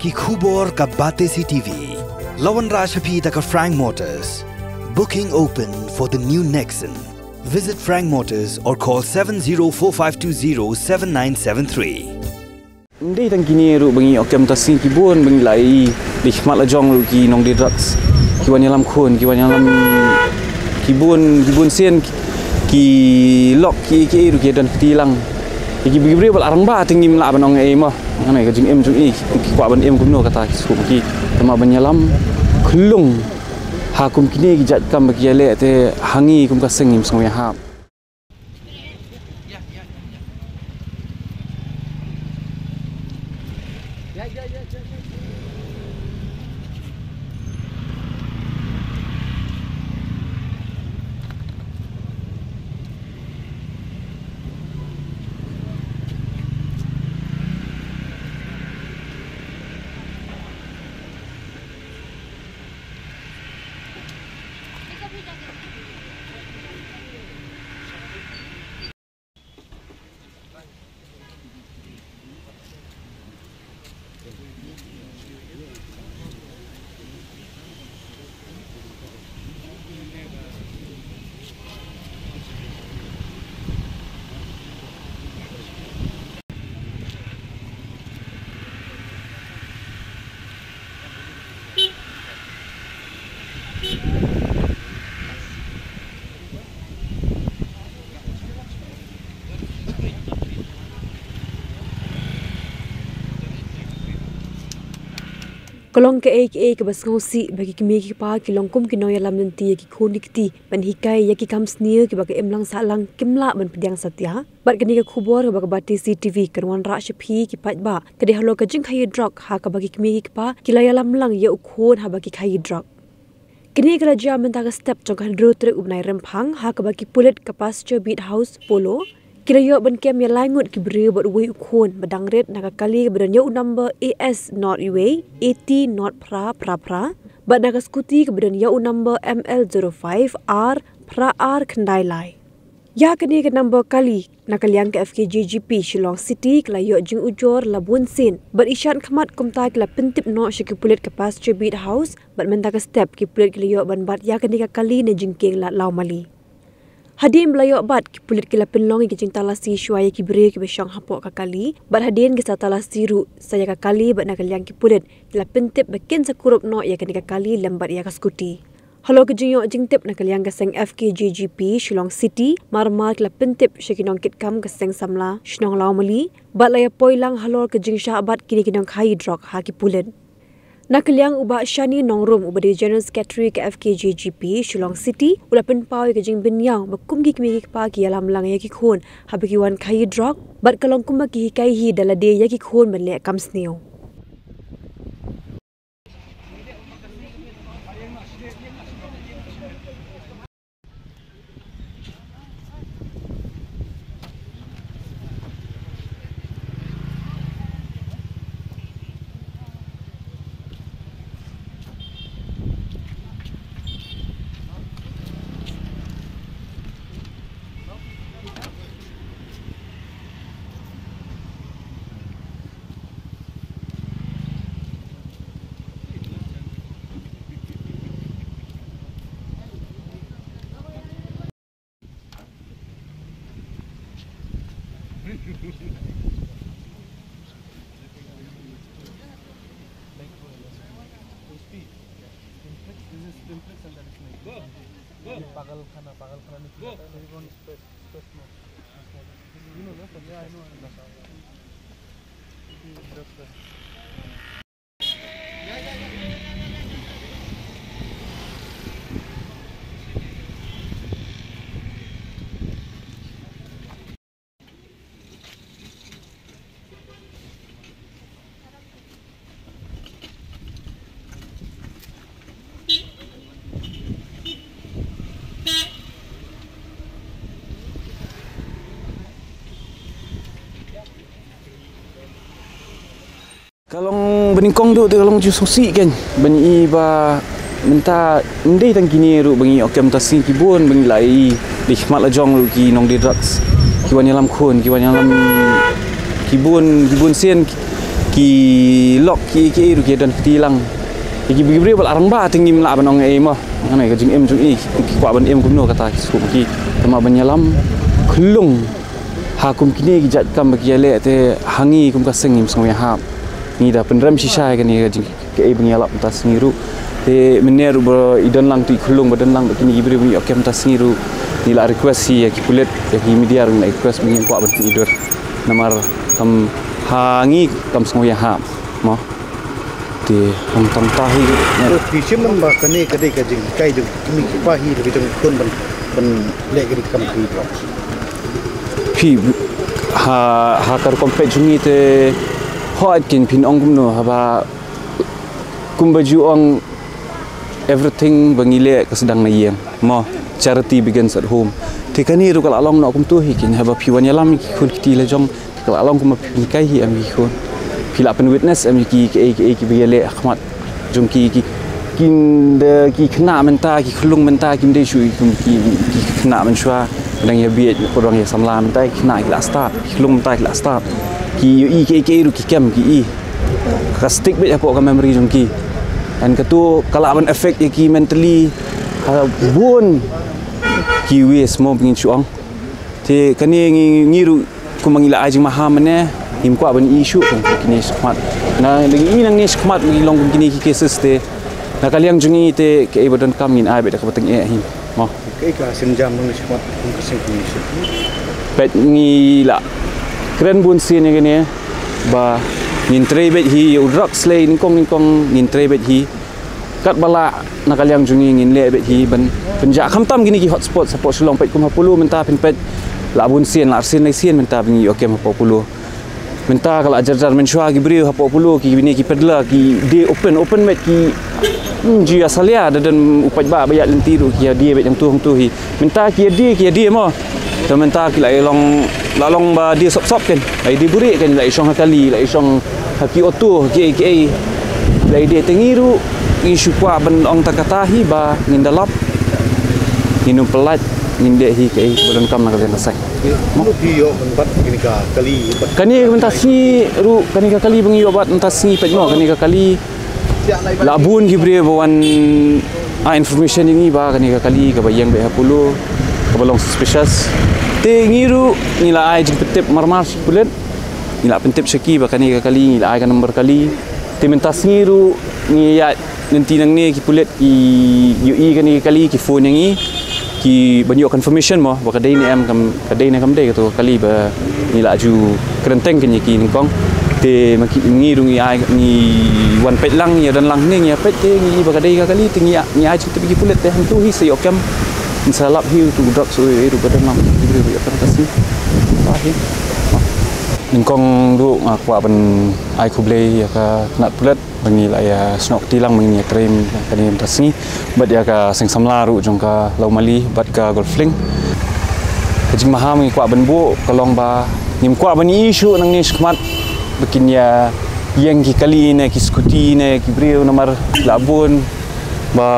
ki khubor ka bate CTV. Lawan Rashapi ka Frank Motors. Booking open for the new Nexon. Visit Frank Motors or call 7045207973. Hindi tang kini ru bangi okem tasing kibun bangi lai dihmat la jong ru ki nong di drugs kiwan yalam khun kiwan yalam kibun sen ki lok ki ru ki dan tilang ki bibri bal arang ba tinggi mla banong e mo nganai ka jing em jung i ki kwa ban em kumno kata ki su ki tama ban yalam khulung ha kum kini ki jat kam ki ale te hangi kum ka sengim song ya ha. Kolong ke bas ngosi bagi kimi ki pa ki longkum ki noya lam nanti ki khonikti ban hikai ya ki kam sneer ki bagi emlang salang kimla ban pediang satya bat kini ka khubor bagi bati CTV Karwan Rashapi ki pat ba kadi halo ka jing khai drug ha ka bagi kimi ki pa ki laya lam lang ya ukhon ha bagi khai drug kini ka raja menta ka step jong kan rotre ubnai rempang ha ka bagi pulit ka pasture beat house polo kirayo ban kem ya langut ki bre bot wei ukhon badang red nakakali keberan ya number AS not UA 80 not pra bat naga skuti keberan ya number ML05 R pra R khandai lai ya kini ke number kali nakaliang ke FKJGP Shillong City kelayo jing ujor labun sin bat isyan khamat kumta kala pentip no shiki pulit ke pasture beat house bat menta ka step ki pulit kelayo ban bat ya kini ka kali ne jingking la law mali Hadin belayo bat ki pulit kila penlongi ki cinta lasi syuaya ki beri ki besyang hapok kakali bat hadin ki satala siru saya kakali bat nakaliang ki pulit kila pentip bakin sakurup no ya kini kakali lembat ya kaskuti halo ki jinyo jingtip nakaliang kaseng FKJGP Shillong City marmar kila pentip syakinong kitkam kaseng samla shnong laumali bat laya poilang halo ki jing syabat kini kinong khai drog ha ki pulit Nakaliang uba Shani Nongrum uba di General Secretary ke FKJGP Shillong City ulapan pau ke jing binyang bakum ki kimi pa ki alam lang ya ki khon habiki wan khai drug bat kalong kuma ki hikai hi dala de ya ki khon ban le kam sneo pagal khana nikla there is one space no you know that yeah I know Kalong beningkong tu kalong ju sosi kan bani ba menta ndai tang kini ru bangi okem tasing kibun bangi lai dihmat la jong ru ki nong di drugs kiwan yalam khun kiwan yalam kibun sen ki lok ki ru ki dan tilang ki bri bal arang ba tinggi la banong mo anai ka jing em jung ki kwa ban em kumno kata su ki tama banyalam khulung hakum kini ki jat kam ki le te hangi kum ka sengim song ya hap ni da penram sisai kan ni ka jing ke banyalap tas ngiru te mener ber idan lang tu khulung badan lang kini bri bri okem tas ngiru ni la request si ki pulet ki media rung la request bingin kwa ban tidur namar kam hangi kam song ya hap mo ti hong tam tahi di sim nam ba kane kade ka jing kai jung mi ki pa hi de jung kon ban le ki kam ki phi ha kar kompet jungi te hot kin pin ong kumno haba kumbaju ong everything bangile ka sedang na yeng mo charity begins at home te kani ru kala long no kum tu hi kin haba piwan yalam ki khul ki le jong kala long kum pin kai hi am hi khon pila pen witness am ki bele akhmat jong ki kin de ki khna menta ki khulung menta kim de shui kum ki khna man shwa dang ya biet ko dang ya samla menta khna ki la start khulung menta ki la start ki ru ki kem ki ka stick bet apa ka memory jong ki dan ketu kala ban effect ki mentally bun ki wes mo pengin chuang te kani ngiru ku mangila ajing maham ne him kwa ban issue kini smart na lagi inang ni smart mi long kini ki cases te na kaliang jungi te ke badan kam ngin ai bet ka bateng e him mo ke ka senjam nang smart ka sing ki bet ngi la kren bun sin ni ba ngin tre bet hi drugs le ning kong ngin tre bet hi kat bala na kaliang jungi ngin le bet hi ban penja kham tam gini ki hotspot support sulong pet kum 10 menta pen pet la bun sin la sin le sin menta bingi oke 10 menta kala ajar men shwa gi bri 10 ki bini ki pedla ki de open met ki ji asalia dan upat ba bayat lenti ru ki dia bet yang tu hi menta ki dia mo to menta ki lai long ba dia sop kan ai di buri kan lai song kali lai song ki otu ki lai dia tengiru isu kwa ban ong takatahi ba ngindalap nginum pelat nginde hi ke badan kam nak kena sai mo di yo ban kini ka kali kani mentasi ru kani ka kali bengi obat mentasi pet mo kani ka kali labun gibre bawan information ini ba kani ka kali ka bayang be 10 ka balong suspicious te ngiru nila ai jing petep marmar kulet nila pentep syaki ba kani ka kali nila ai ka nomor kali te mentasi ngiru ni ya nanti nang ni ki pulet ki UI kani kali ki phone yang ni ki banyak confirmation mo ba kadai ni am kam kadai na kam dei to kali ba ni la ju krenteng kini ki ning kong te maki ngi rungi ai ni wan pet lang ya dan lang ni ya pet te ngi ba kadai ka kali tingi ni ai tu ki pulet te han tu hi se okam insalap hiu tu drop so ru ba dan lang ki ru ya fantasi ta hi ning kong du kwa ban ai kuble ya ka nak pulet bangi la ya snok tilang mengi krem kani tasni bat ya ka sing samla ru jong ka laumali bat ka golfling jing maham ngi kwa ban bu kalong ba nim kwa ban issue nang ni skmat bikin ya yang ki kali ne ki skuti ne ki brio nomor labun ba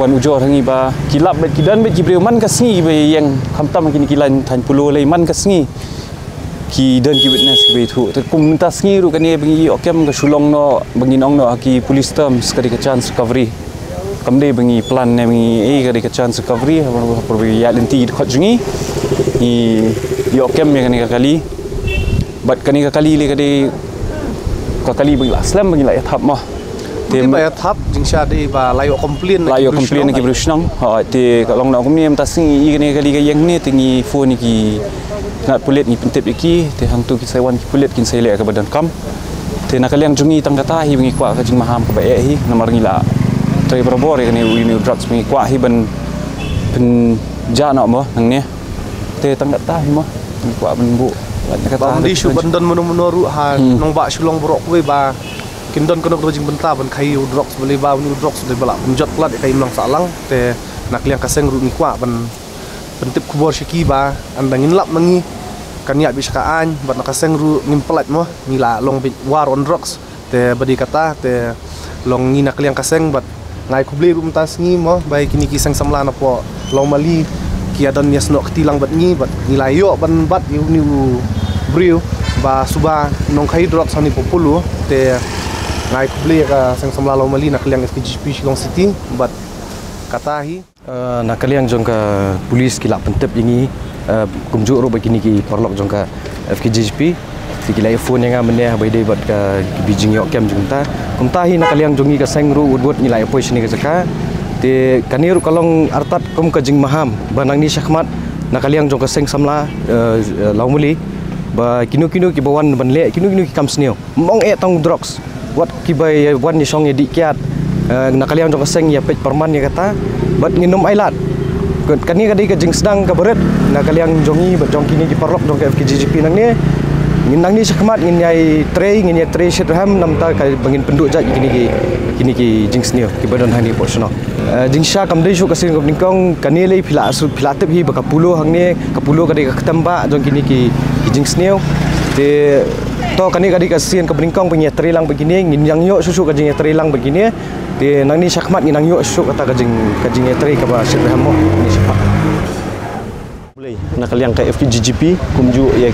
wan ujor hangi ba kilap bet kidan bet ki brio man kasni be yang khamtam kini kilan than pulo lai man kasni ki dan ki witness ki betu te kum minta sngi ru kani bengi okem ka sulong no bengi nong no ki police terms ka di ka chance recovery kamde bengi plan ne bengi ka di ka chance recovery por bi ya lenti khot jungi i okem me kani ka kali bat kani ka kali le ka kali bengi la slam bengi la ya thap mo te ba ya thap jing sha de ba layo complain ki brusnong ha te ka long no kum ni minta sngi i kani kali ka yang ni tingi phone ki nak pulet ni pentep iki te hang tu ki saiwan ki pulet kin sai le ka badan kam te nak kaliang jungi tang kata hi bengi kwa ka jing maham ka ba hi namar ngila tre barbor ni ni drugs bengi kwa hi ban pen ja no mo nang ne te tang kata hi mo bengi kwa ban bu kata di shu bandan mono ha nong ba sulong borok we ba kindon kono jing benta ban khai drugs beli ba ni drugs de bala penjot plat kai nong salang te nak liang kaseng ru ni kwa ban pentip kubor syaki ba andangin lap mangi kanya bisakaan bat nakaseng ru ngimpelat mo ngila long war on drugs te badi kata te long ngina kliang kaseng bat ngai kubli rum tas ngi mo bai kini kisang samla na po long mali ki adan yes no tilang bat ngi bat ngila yo ban bat yu ni brio ba suba nong khai drop sani populu te ngai kubli ka seng samla lo mali nak liang FKGP Shillong City but kata hi nak liang jong ka polis kila pentep ini kumjuk ro begini ki perlok jong ka FKGP kila phone yang meneh bai dei bat ka Beijing yok kem jungta kumta hi nak liang jongi ka seng ru udwot nilai position ni ka jaka te kanir kalong artat kum ka jing maham banang ni syakmat nak liang jong ka seng samla laumuli ba kinu ki bawan ban le kinu ki kam sneo mong tong drugs wat ki bai wan ni song di kiat nak liang jong ka seng ya pej perman ya kata bat nginum ailat kani kadai ka jing sedang ka beret nak liang jongi bat jong kini ki perlok jong ka FKGP nang ni nginang ni syakmat ngin yai tray syedham namta ka bangin penduk jat kini ki jing sneo ki badan hani porsono jing sha kam dei shu ka sin kom ningkong kani lei phila tep hi ba ka pulo hang ni ka pulo kadai ka ketamba jong kini ki jing sneo te to kani kadai ka sin ka ningkong punya tray lang begini ngin yang yo susu ka jing tray lang begini te nang ni syakmat nginang yo su kata ka jing tray ka ba syedham mo ni syakmat nak liang ke FKGP kumju ya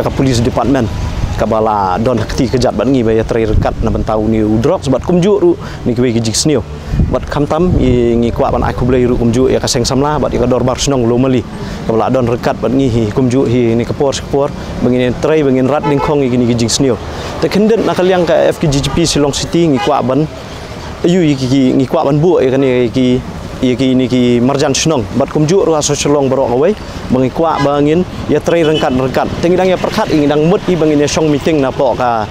ka police department kabala don hakti kejat bat ngi ya trai rekat na bentau ni udrok sebab kumju ru ni ke jik sneo bat khamtam ngi kwa ban aku blai ru kumju ya ka seng samla bat ka dor bar snong lo mali kabala don rekat bat ngi kumju hi ni kapor bangin trai bangin rat ning khong ni jik sneo te kendet nak liang ke FKGP Shillong City ngi kwa ban ayu ngi kwa ban bu ya ni ki marjan snong bat kumju ru aso Shillong borok awai bangi kwa bangin ya trai rengkat tengidang ya perkat ingidang mut i bangin ya song meeting na po ka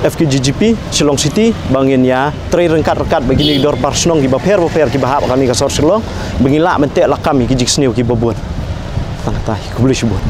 FKGP Shillong City bangin ya trai rengkat begini dor par snong ki baper ki bahap kami ka sor Shillong bangin la mentek lakam ki jik sneu ki bobon tang tai kubli shibun